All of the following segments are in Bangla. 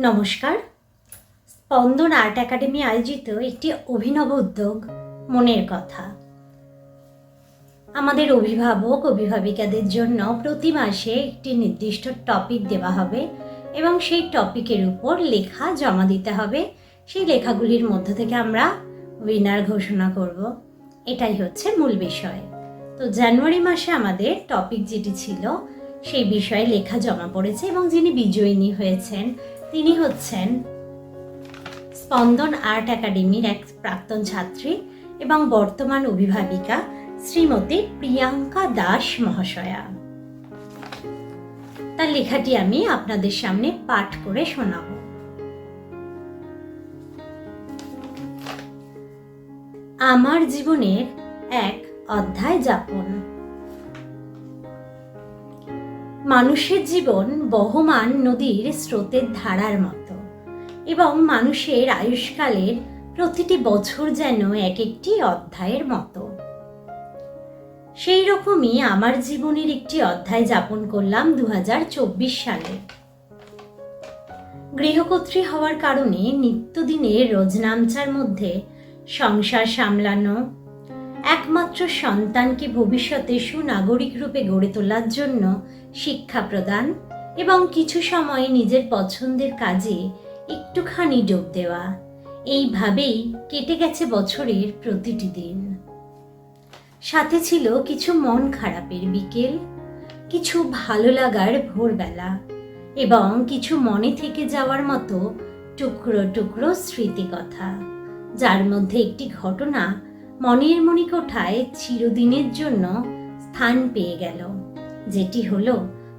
নমস্কার। স্পন্দন আর্ট একাডেমি আয়োজিত একটি অভিনব উদ্যোগ মনের কথা। আমাদের অভিভাবক অভিভাবিকাদের জন্য প্রতি মাসে একটি নির্দিষ্ট টপিক দেওয়া হবে এবং সেই টপিকের উপর লেখা জমা দিতে হবে। সেই লেখাগুলির মধ্য থেকে আমরা উইনার ঘোষণা করব। এটাই হচ্ছে মূল বিষয়। তো জানুয়ারি মাসে আমাদের টপিক যেটি ছিল সেই বিষয়ে লেখা জমা পড়েছে এবং যিনি বিজয়িনী হয়েছেন তিনি হচ্ছেন স্পন্দন আর্ট একাডেমির এক প্রাক্তন ছাত্রী এবং বর্তমান অভিভাবিকা শ্রীমতী প্রিয়াঙ্কা দাস মহাশয়া। তার লেখাটি আমি আপনাদের সামনে পাঠ করে শোনাব। আমার জীবনের এক অধ্যায় যাপন। মানুষের জীবন বহমান নদীর স্রোতের ধারার মতো এবং মানুষের আয়ুষ্কালের প্রতিটি বছর যেন এক একটি অধ্যায়ের মতো। সেই রকমই আমার জীবনের একটি অধ্যায় যাপন করলাম 2024 সালে। গৃহকর্ত্রী হওয়ার কারণে নিত্যদিনের রোজনামচার মধ্যে সংসার সামলানো, একমাত্র সন্তানকে ভবিষ্যতে সুনাগরিক রূপে গড়ে তোলার জন্য শিক্ষা প্রদান এবং কিছু সময় নিজের পছন্দের কাজে একটুখানি ডোব দেওয়া, এইভাবেই কেটে গেছে বছরের প্রতিটি দিন। সাথে ছিল কিছু মন খারাপের বিকেল, কিছু ভালো লাগার ভোরবেলা এবং কিছু মনে থেকে যাওয়ার মতো টুকরো টুকরো স্মৃতিকথা, যার মধ্যে একটি ঘটনা মনের মণিকোঠায় চিরদিনের জন্য স্থান পেয়ে গেল, যেটি হলো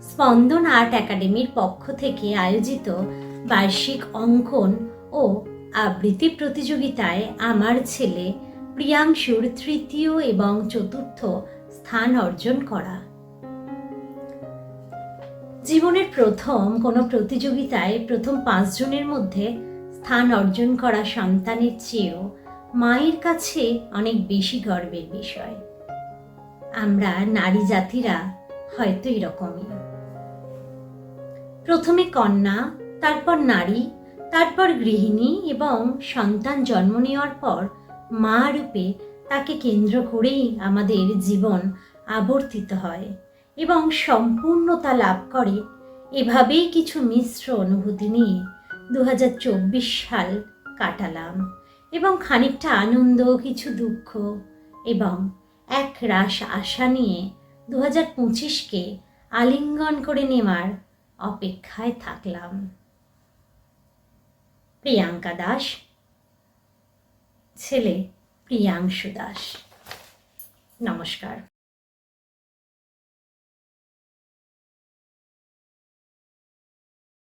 স্পন্দন আর্ট একাডেমির পক্ষ থেকে আয়োজিত বার্ষিক অঙ্কন ও আবৃত্তি প্রতিযোগিতায় আমার ছেলে প্রিয়াংশুর তৃতীয় এবং চতুর্থ স্থান অর্জন করা। জীবনের প্রথম কোনো প্রতিযোগিতায় প্রথম 5 জনের মধ্যে স্থান অর্জন করা সন্তানের চেয়েও মায়ের কাছে অনেক বেশি গর্বের বিষয়। আমরা নারী জাতিরা হয়তো এরকমই। প্রথমে কন্যা, তারপর নারী, তারপর গৃহিণী এবং সন্তান জন্ম নেওয়ার পর মা রূপে তাকে কেন্দ্র করেই আমাদের জীবন আবর্তিত হয় এবং সম্পূর্ণতা লাভ করে। এভাবেই কিছু মিশ্র অনুভূতি নিয়ে 2024 সাল কাটালাম এবং খানিকটা আনন্দ, কিছু দুঃখ এবং এক রাশ আশা নিয়ে 2025কে আলিঙ্গন করে নেওয়ার অপেক্ষায় থাকলাম। প্রিয়াঙ্কা দাস, ছেলে প্রিয়াংশু দাস। নমস্কার।